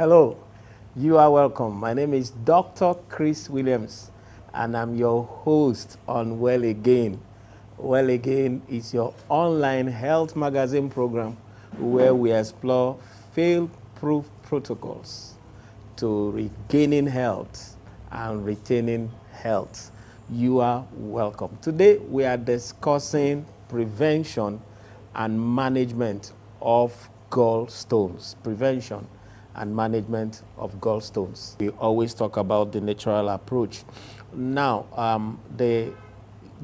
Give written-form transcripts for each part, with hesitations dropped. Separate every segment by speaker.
Speaker 1: Hello, you are welcome. My name is Dr. Chris Williams, and I'm your host on Well Again. Well Again is your online health magazine program where we explore fail-proof protocols to regaining health and retaining health. You are welcome. Today we are discussing prevention and management of gallstones. Prevention and management of gallstones. We always talk about the natural approach. Now, they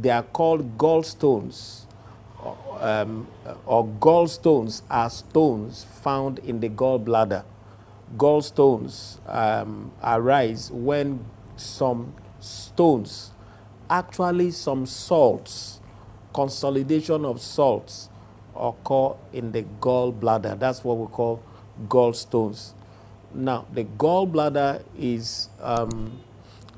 Speaker 1: are called gallstones, or gallstones are stones found in the gallbladder. Gallstones arise when some stones, actually some salts, consolidation of salts occur in the gallbladder. That's what we call gallstones. Now, the gallbladder is a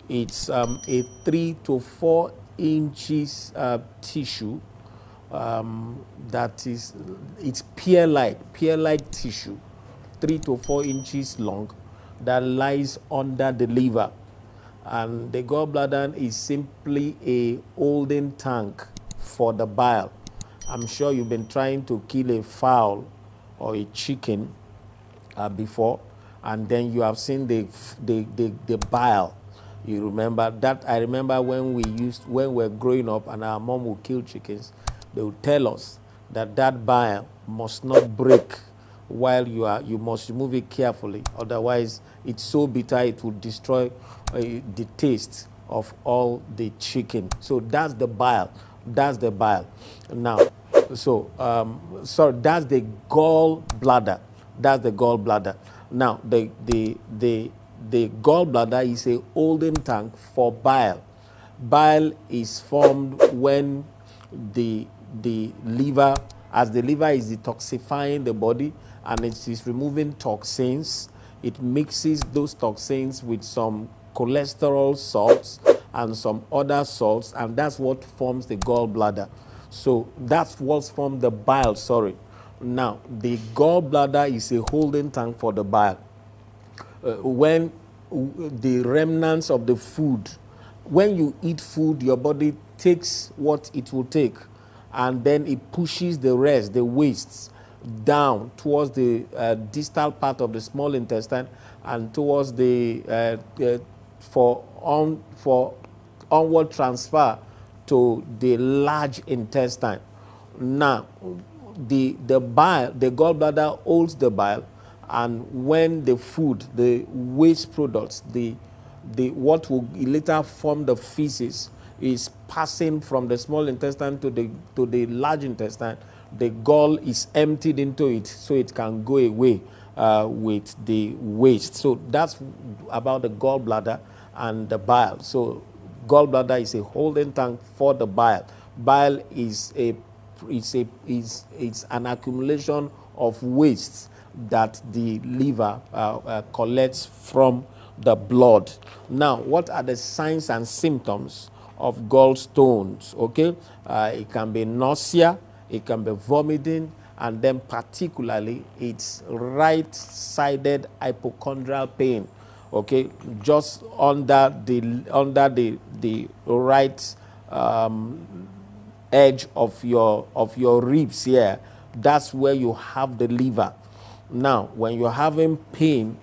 Speaker 1: 3 to 4 inches tissue that is, it's pear-like tissue, 3 to 4 inches long, that lies under the liver. And the gallbladder is simply a holding tank for the bile. I'm sure you've been trying to kill a fowl or a chicken before, and then you have seen the bile. You remember that? I remember when we were growing up and our mom would kill chickens, they would tell us that bile must not break while you must remove it carefully, otherwise it's so bitter it will destroy the taste of all the chicken. So that's the bile. Now, so that's the gallbladder. Now, the gallbladder is a holding tank for bile. Bile is formed when the liver, as the liver is detoxifying the body and it is removing toxins, it mixes those toxins with some cholesterol salts and some other salts, and that's what forms the gallbladder. So that's what's from the bile, Now, the gallbladder is a holding tank for the bile. When the remnants of the food, when you eat food, your body takes what it will take, and then it pushes the rest, the wastes, down towards the distal part of the small intestine and towards for onward transfer to the large intestine. Now, the gallbladder holds the bile, and when the food, the waste products, what will later form the feces, is passing from the small intestine to the large intestine, the gall is emptied into it so it can go away with the waste. So that's about the gallbladder and the bile. So gallbladder is a holding tank for the bile. Bile is an accumulation of waste that the liver collects from the blood. Now, what are the signs and symptoms of gallstones? Okay, it can be nausea, it can be vomiting, and then particularly it's right-sided hypochondrial pain. Okay, just under the right edge of your ribs here. That's where you have the liver. Now, when you're having pain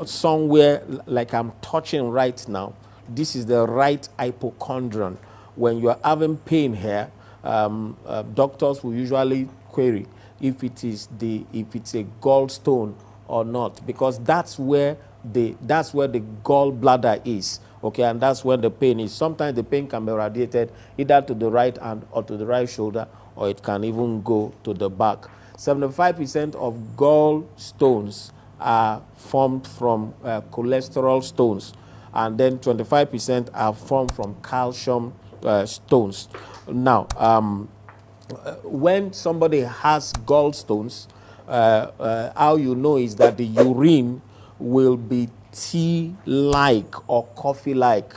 Speaker 1: somewhere like I'm touching right now, this is the right hypochondrion. When you're having pain here, doctors will usually query if it's a gallstone or not, because that's where the gallbladder is. Okay, and that's where the pain is. Sometimes the pain can be radiated either to the right hand or to the right shoulder, or it can even go to the back. 75% of gallstones are formed from cholesterol stones, and then 25% are formed from calcium stones. Now, when somebody has gallstones, how you know is that the urine will be tea-like or coffee-like.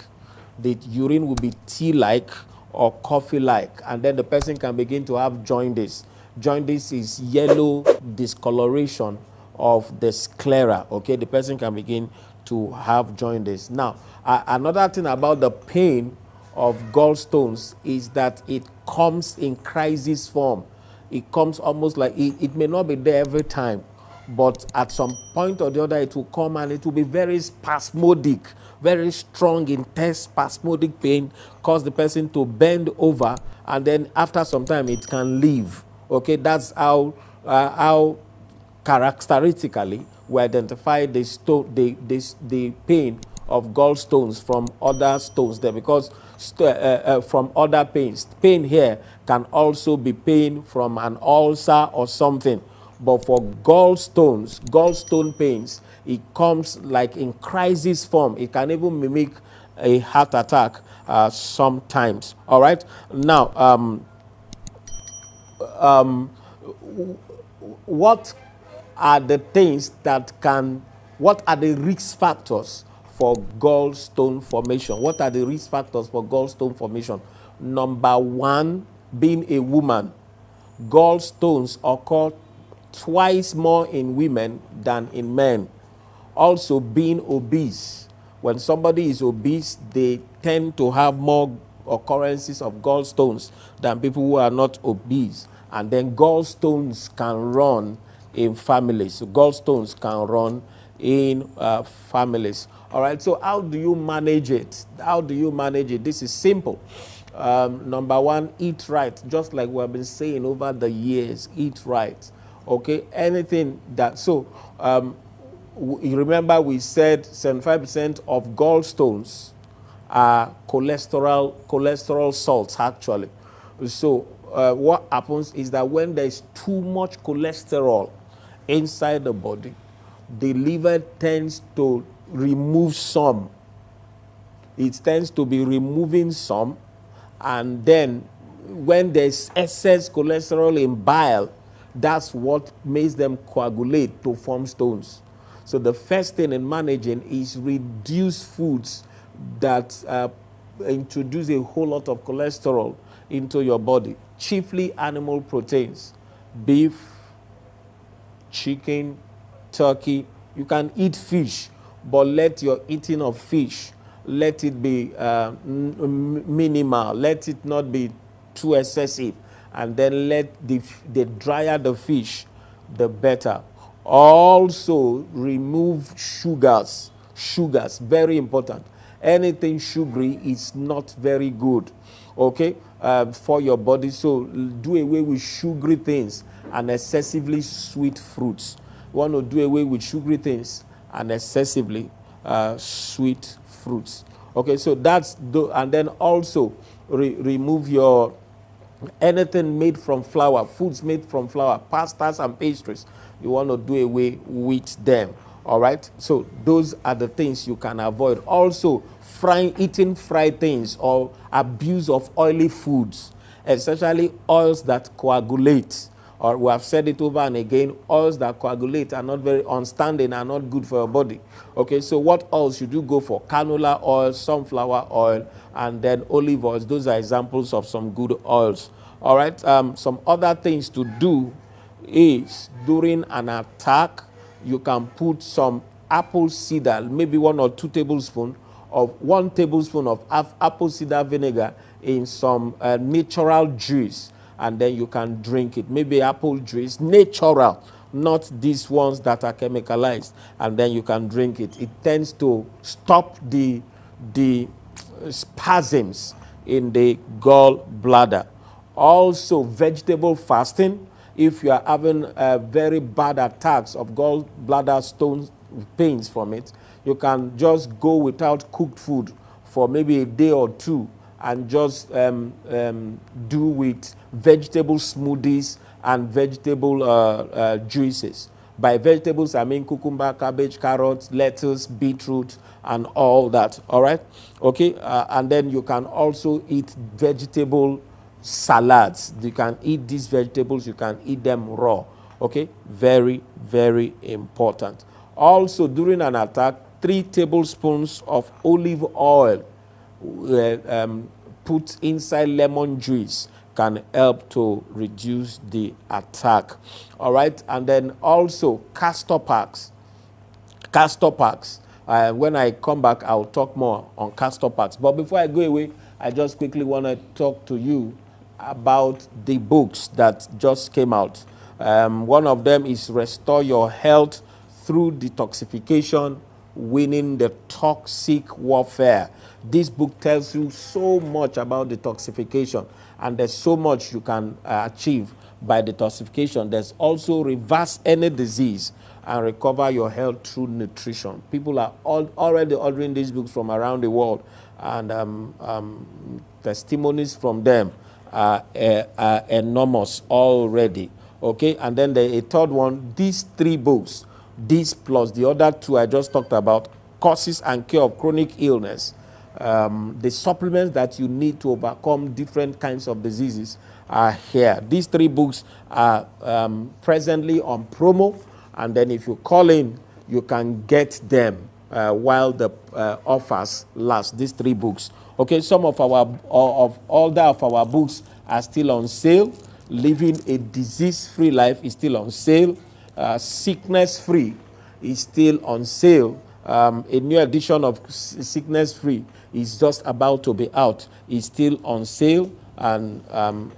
Speaker 1: The urine will be tea-like or coffee-like, and then the person can begin to have jaundice. Jaundice is yellow discoloration of the sclera. Okay, the person can begin to have jaundice. Now, another thing about the pain of gallstones is that it comes in crisis form. It comes almost like it may not be there every time, but at some point or the other it will come and it will be very spasmodic, very strong, intense spasmodic pain, cause the person to bend over, and then after some time it can leave. Okay, that's how characteristically we identify the pain of gallstones from other stones there, because from other pains. Pain here can also be pain from an ulcer or something. But for gallstone pains, it comes like in crisis form. It can even mimic a heart attack sometimes. All right. Now, what are the things that can, what are the risk factors for gallstone formation? What are the risk factors for gallstone formation? Number one, being a woman. Gallstones occur twice more in women than in men. Also, being obese. When somebody is obese, they tend to have more occurrences of gallstones than people who are not obese. And then gallstones can run in families. So gallstones can run in families. All right, so how do you manage it? How do you manage it? This is simple. Number one, eat right. Just like we have been saying over the years, eat right. Okay, anything that, so you remember we said 75% of gallstones are cholesterol salts actually. So what happens is that when there is too much cholesterol inside the body, the liver tends to remove some. It tends to be removing some, and then when there's excess cholesterol in bile, that's what makes them coagulate to form stones. So the first thing in managing is reduce foods that introduce a whole lot of cholesterol into your body, chiefly animal proteins, beef, chicken, turkey. You can eat fish, but let your eating of fish, let it be minimal. Let it not be too excessive. And then let the drier the fish, the better. Also, remove sugars. Sugars, very important. Anything sugary is not very good, okay, for your body. So do away with sugary things and excessively sweet fruits. You want to do away with sugary things and excessively sweet fruits. Okay, so that's, and then also remove your anything made from flour, foods made from flour, pastas and pastries. You want to do away with them. All right, so those are the things you can avoid. Also, eating fried things or abuse of oily foods, especially oils that coagulate. Or we have said it over and again, oils that coagulate are not very unstanding, are not good for your body. Okay, so what oils should you go for? Canola oil, sunflower oil, and then olive oils. Those are examples of some good oils. All right, some other things to do is during an attack, you can put some apple cider, maybe 1 or 2 tablespoons of 1 tablespoon of apple cider vinegar in some natural juice, and then you can drink it. Maybe apple juice, natural, not these ones that are chemicalized, and then you can drink it. It tends to stop the spasms in the gallbladder. Also, vegetable fasting. If you are having very bad attacks of gallbladder stone pains from it, you can just go without cooked food for maybe a day or 2 and just do with vegetable smoothies and vegetable juices. By vegetables, I mean cucumber, cabbage, carrots, lettuce, beetroot, and all that. All right? Okay? And then you can also eat vegetable salads. You can eat these vegetables, you can eat them raw. Okay, very, very important. Also, during an attack, 3 tablespoons of olive oil put inside lemon juice can help to reduce the attack. All right, and then also castor packs. Castor packs. When I come back, I'll talk more on castor packs. But before I go away, I just quickly want to talk to you about the books that just came out. One of them is Restore Your Health Through Detoxification, Winning the Toxic Warfare. This book tells you so much about detoxification, and there's so much you can achieve by detoxification. There's also Reverse Any Disease and Recover Your Health Through Nutrition. People are already ordering these books from around the world, and testimonies from them are enormous already. Okay, and then a third one, these three books, this plus the other two I just talked about, Causes and Cure of Chronic Illness, the supplements that you need to overcome different kinds of diseases are here. These three books are presently on promo, and then if you call in, you can get them while the offers last. These three books. Okay, some of our books are still on sale. Living a Disease-Free Life is still on sale. Sickness-Free is still on sale. A new edition of Sickness-Free is just about to be out. It's still on sale. And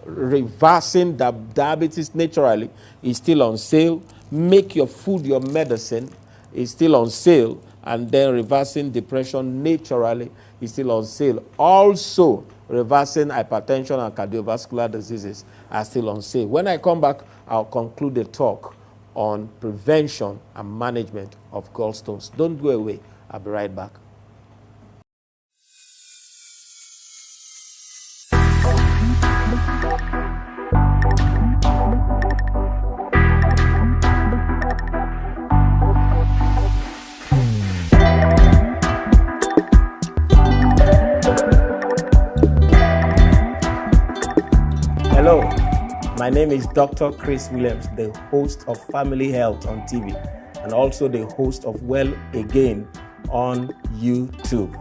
Speaker 1: Reversing Diabetes Naturally is still on sale. Make Your Food Your Medicine is still on sale. And then Reversing Depression Naturally is still on sale. Also, Reversing Hypertension and Cardiovascular Diseases are still on sale. When I come back, I'll conclude the talk on prevention and management of gallstones. Don't go away. I'll be right back. Hello, my name is Dr. Chris Williams, the host of Family Health on TV, and also the host of Well Again on YouTube.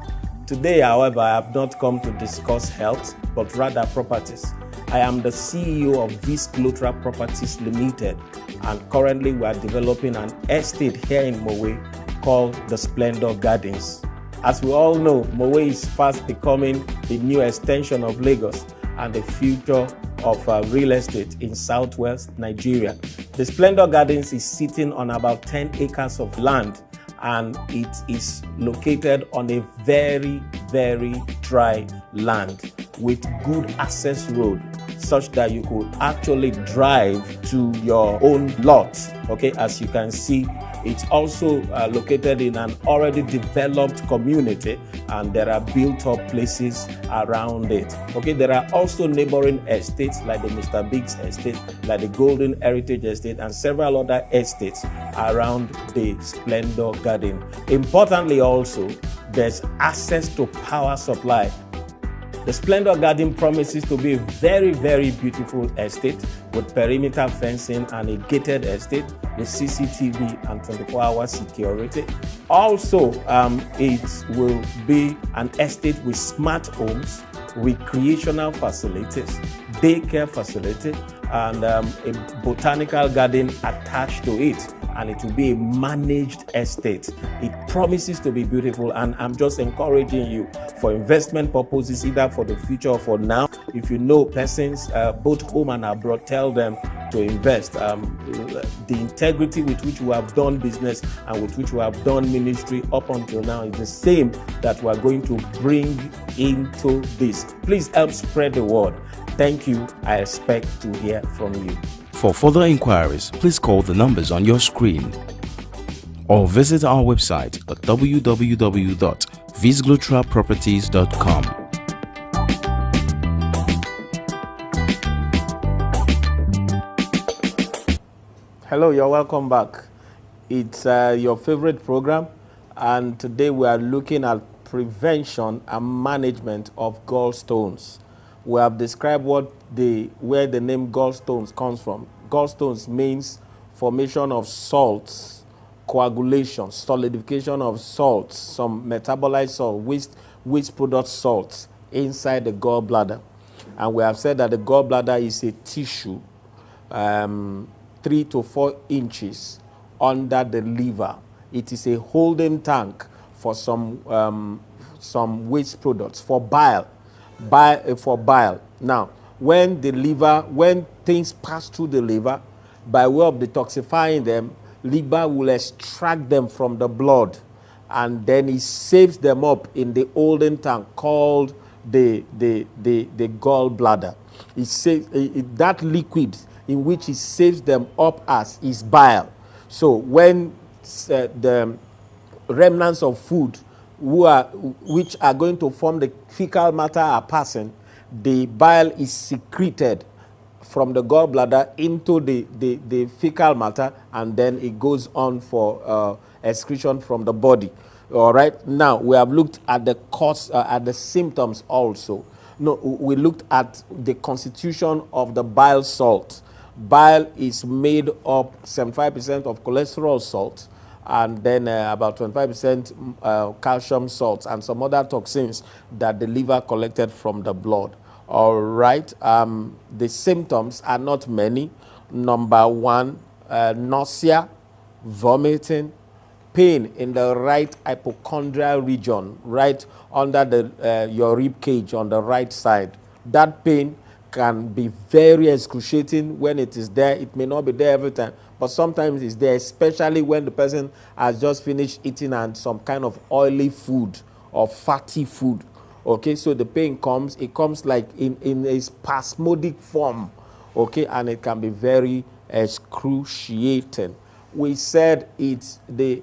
Speaker 1: Today, however, I have not come to discuss health, but rather properties. I am the CEO of Visclotra Properties Limited, and currently we are developing an estate here in Mowe called the Splendor Gardens. As we all know, Mowe is fast becoming the new extension of Lagos and the future of real estate in southwest Nigeria. The Splendor Gardens is sitting on about 10 acres of land, and it is located on a very, very dry land with good access road, such that you could actually drive to your own lot. Okay, as you can see, it's also located in an already developed community, and there are built-up places around it. Okay, there are also neighboring estates like the Mr. Biggs estate, like the Golden Heritage Estate, and several other estates around the Splendor Garden. Importantly also, there's access to power supply. The Splendor Garden promises to be a very, very beautiful estate with perimeter fencing and a gated estate with CCTV and 24-hour security. Also, it will be an estate with smart homes, recreational facilities, daycare facility, and a botanical garden attached to it. And it will be a managed estate. It promises to be beautiful, and I'm just encouraging you for investment purposes, either for the future or for now. If you know persons, both home and abroad, tell them to invest. The integrity with which we have done business and with which we have done ministry up until now is the same that we are going to bring into this. Please help spread the word. Thank you. I expect to hear from you.
Speaker 2: For further inquiries, please call the numbers on your screen or visit our website at www.visglotraproperties.com.
Speaker 1: Hello, you're welcome back. It's your favorite program, and today we are looking at prevention and management of gallstones. We have described where the name gallstones comes from. Gallstones means formation of salts, coagulation, solidification of salts, some metabolized salt, waste product salts inside the gallbladder. And we have said that the gallbladder is a tissue 3 to 4 inches under the liver. It is a holding tank for some waste products, for bile. Now, when things pass through the liver, by way of detoxifying them, liver will extract them from the blood, and then it saves them up in the holding tank called the gallbladder. That liquid in which it saves them up as is bile. So when the remnants of food which are going to form the fecal matter are passing, the bile is secreted from the gallbladder into the fecal matter, and then it goes on for excretion from the body. All right. Now we have looked at the cause, at the symptoms also. No, we looked at the constitution of the bile salt. Bile is made up 75% of cholesterol salt, and then about 25% calcium salts and some other toxins that the liver collected from the blood. All right. The symptoms are not many. Number one, nausea, vomiting, pain in the right hypochondrial region, right under your rib cage on the right side. That pain can be very excruciating when it is there. It may not be there every time, but sometimes it's there, especially when the person has just finished eating and some kind of oily food or fatty food. Okay, so the pain comes, it comes like in a spasmodic form, okay, and it can be very excruciating. We said it's the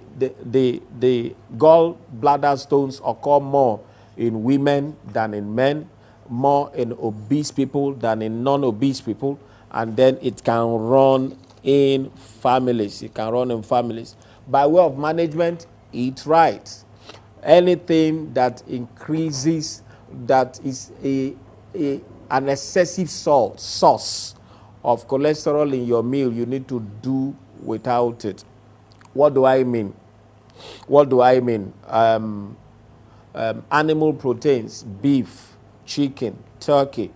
Speaker 1: gallbladder stones occur more in women than in men, more in obese people than in non-obese people, and then it can run in families. It can run in families. By way of management, eat right. Anything that increases, that is an excessive source of cholesterol in your meal, you need to do without it. What do I mean? Animal proteins, beef, chicken, turkey,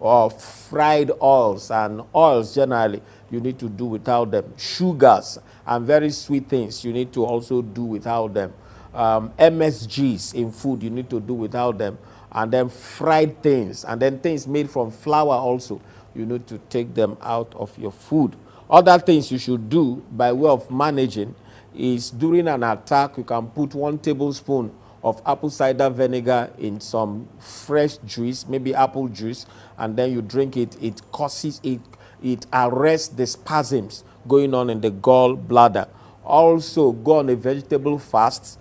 Speaker 1: or fried oils and oils generally, you need to do without them. Sugars and very sweet things, you need to also do without them. MSGs in food, you need to do without them. And then fried things, and then things made from flour also, you need to take them out of your food. Other things you should do by way of managing is during an attack, you can put 1 tablespoon of apple cider vinegar in some fresh juice, maybe apple juice, and then you drink it. It arrests the spasms going on in the gallbladder. Also, go on a vegetable fast.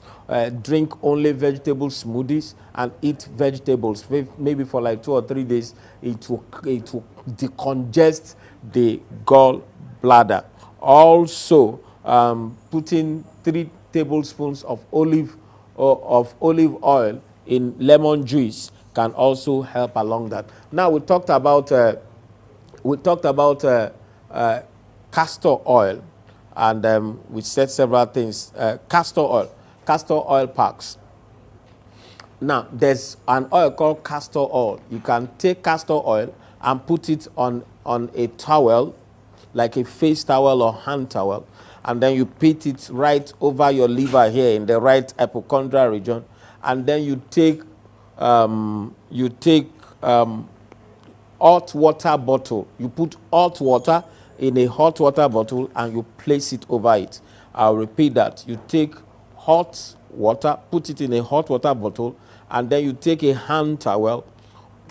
Speaker 1: Drink only vegetable smoothies and eat vegetables. Maybe for like 2 or 3 days, it will decongest the gallbladder. Also, putting 3 tablespoons of olive oil in lemon juice can also help along that. Now we talked about castor oil, and we said several things. Castor oil packs. Now there's an oil called castor oil. You can take castor oil and put it on a towel, like a face towel or hand towel, and then you put it right over your liver here in the right hypochondrial region, and then you take hot water bottle. You put hot water in a hot water bottle and you place it over it. I'll repeat that. You take hot water, put it in a hot water bottle, and then you take a hand towel,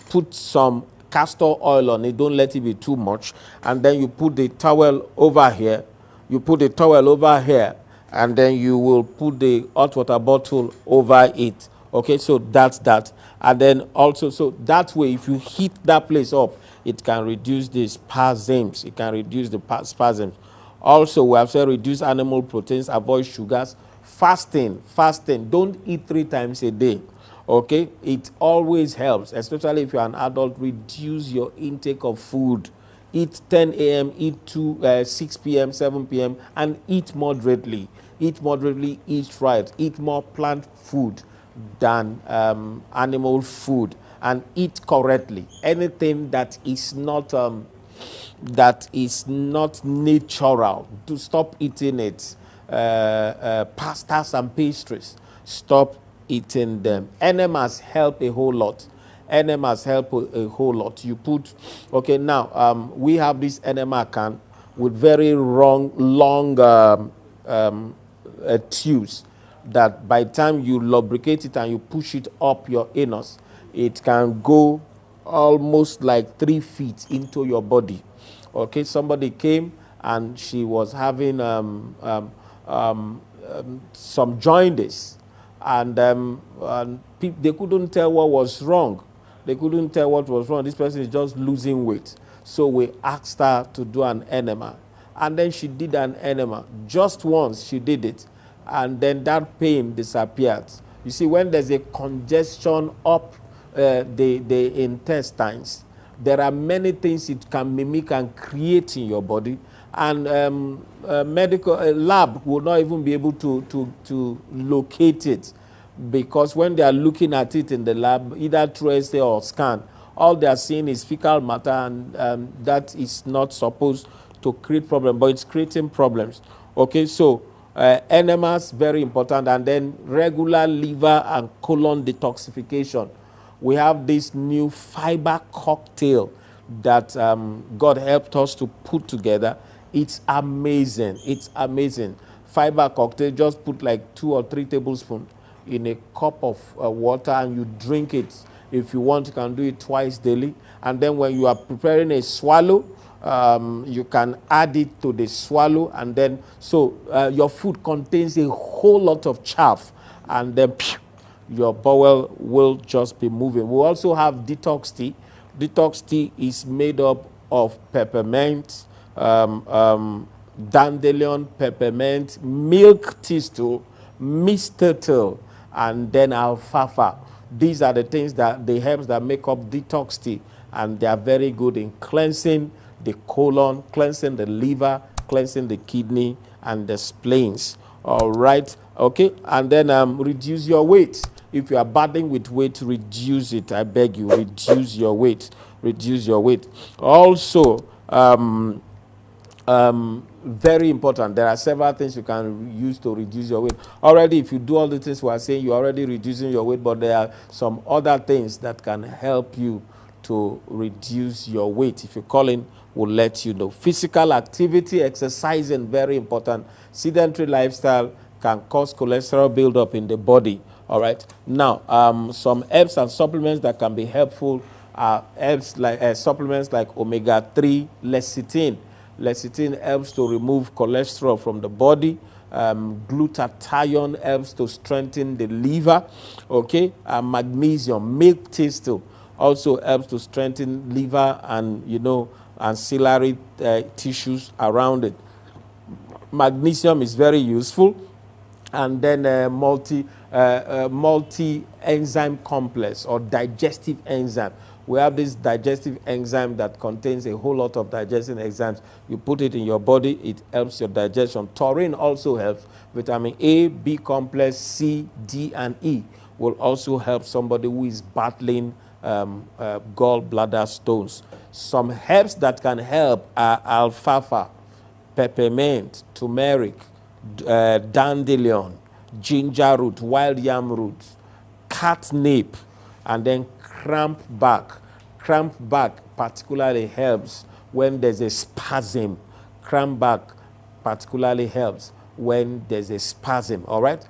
Speaker 1: put some castor oil on it. Don't let it be too much. And then you put the towel over here. You put the towel over here, and then you will put the hot water bottle over it. Okay, so that's that. And then also, so that way, if you heat that place up, it can reduce the spasms. It can reduce the spasms. Also, we have said reduce animal proteins, avoid sugars. Fasting. Don't eat 3 times a day. Okay, it always helps, especially if you're an adult. Reduce your intake of food. Eat 10 a.m., eat 6 p.m., 7 p.m., and eat moderately. Eat right. Eat more plant food than animal food. and eat correctly. Anything that is not natural, to stop eating it. Pastas and pastries, stop eating them. Enemas help a whole lot. Enemas help a whole lot. You put, okay, now we have this enema can with very long tubes that by the time you lubricate it and you push it up your anus, it can go almost like 3 feet into your body. Okay, somebody came and she was having some jaundice, and they couldn't tell what was wrong. They couldn't tell what was wrong. This person is just losing weight. So we asked her to do an enema. And then she did an enema. Just once she did it. And then that pain disappeared. You see, when there's a congestion up the intestines, there are many things it can mimic and create in your body. And medical lab will not even be able to locate it, because when they are looking at it in the lab, either through X-ray or scan, all they are seeing is fecal matter, and that is not supposed to create problems, but it's creating problems. Okay, so enemas, very important, and then regular liver and colon detoxification. We have this new fiber cocktail that God helped us to put together. It's amazing. It's amazing. Fiber cocktail, just put like 2 or 3 tablespoons in a cup of water and you drink it. If you want, you can do it twice daily. And then when you are preparing a swallow, you can add it to the swallow, and then so your food contains a whole lot of chaff, and then your bowel will just be moving. We also have detox tea. Detox tea is made up of peppermint, dandelion, peppermint, milk thistle, mistral, and then alfalfa. These are the things that the herbs that make up detox tea, and they are very good in cleansing the colon, cleansing the liver, cleansing the kidney and the spleens. All right, okay, and then reduce your weight. If you are battling with weight, reduce it. I beg you, reduce your weight. Reduce your weight. Also, very important. There are several things you can use to reduce your weight. Already, if you do all the things we are saying, you're already reducing your weight, but there are some other things that can help you to reduce your weight. If you call in, we'll let you know. Physical activity, exercising, very important. Sedentary lifestyle can cause cholesterol buildup in the body. All right. Now, some herbs and supplements that can be helpful are herbs like supplements like omega-3 lecithin. Lecithin helps to remove cholesterol from the body. Glutathione helps to strengthen the liver. Okay, magnesium, milk thistle also helps to strengthen liver and ancillary tissues around it. Magnesium is very useful. And then multi enzyme complex or digestive enzyme. We have this digestive enzyme that contains a whole lot of digestive enzymes. You put it in your body, it helps your digestion. Taurine also helps. Vitamin A, B complex, C, D, and E will also help somebody who is battling gallbladder stones. Some herbs that can help are alfalfa, peppermint, turmeric, dandelion, ginger root, wild yam root, catnip, and then cramp back. Cramp back particularly helps when there's a spasm. Cramp back particularly helps when there's a spasm. All right.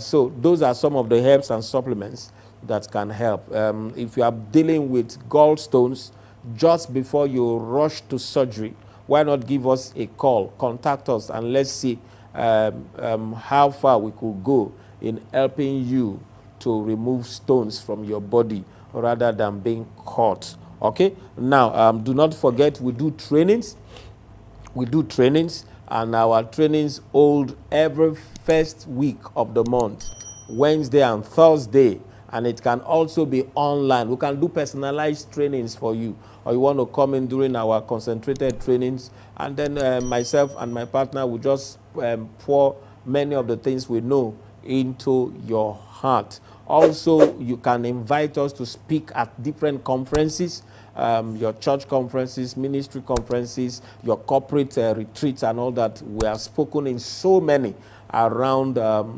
Speaker 1: So those are some of the herbs and supplements that can help. If you are dealing with gallstones, just before you rush to surgery, why not give us a call? Contact us and let's see how far we could go in helping you to remove stones from your body rather than being caught. Okay. Now, do not forget we do trainings. We do trainings, and our trainings hold every first week of the month, Wednesday and Thursday, and it can also be online. We can do personalized trainings for you, or you want to come in during our concentrated trainings, and then myself and my partner will just pour many of the things we know into your heart. Also, you can invite us to speak at different conferences, your church conferences, ministry conferences, your corporate retreats and all that. We have spoken in so many around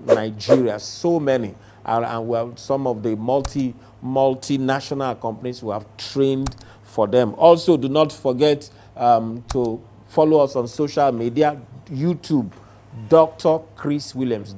Speaker 1: Nigeria, so many. And we have some of the multinational companies who have trained for them. Also, do not forget to follow us on social media, YouTube, Dr. Chris Williams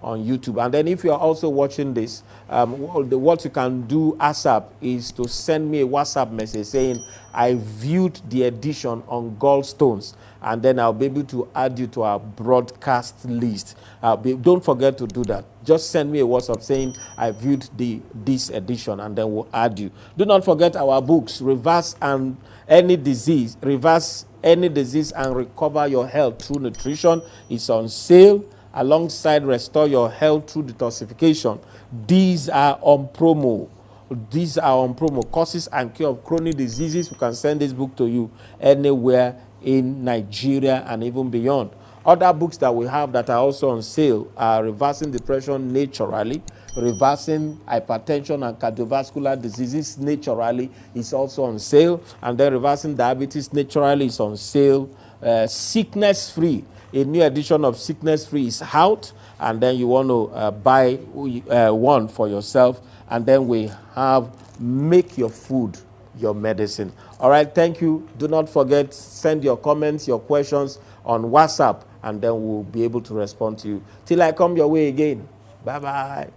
Speaker 1: on YouTube. And then if you're also watching this, what you can do ASAP is to send me a WhatsApp message saying, I viewed the edition on gallstones, and then I'll be able to add you to our broadcast list. Don't forget to do that. Just send me a WhatsApp saying, I viewed this edition, and then we'll add you. Do not forget our books, Reverse Any Disease and Recover Your Health Through Nutrition. Is on sale, alongside Restore Your Health Through Detoxification. These are on promo. Causes and Cure of Chronic Diseases. We can send this book to you anywhere in Nigeria and even beyond. Other books that we have that are also on sale are Reversing Depression Naturally, Reversing Hypertension and Cardiovascular Diseases Naturally is also on sale, and then Reversing Diabetes Naturally is on sale. Sickness Free, a new edition of Sickness Free is out, and then you want to buy one for yourself. And then we have Make Your Food Your Medicine. All right, thank you. Do not forget, send your comments, your questions on WhatsApp, and then we'll be able to respond to you. Till I come your way again. Bye-bye.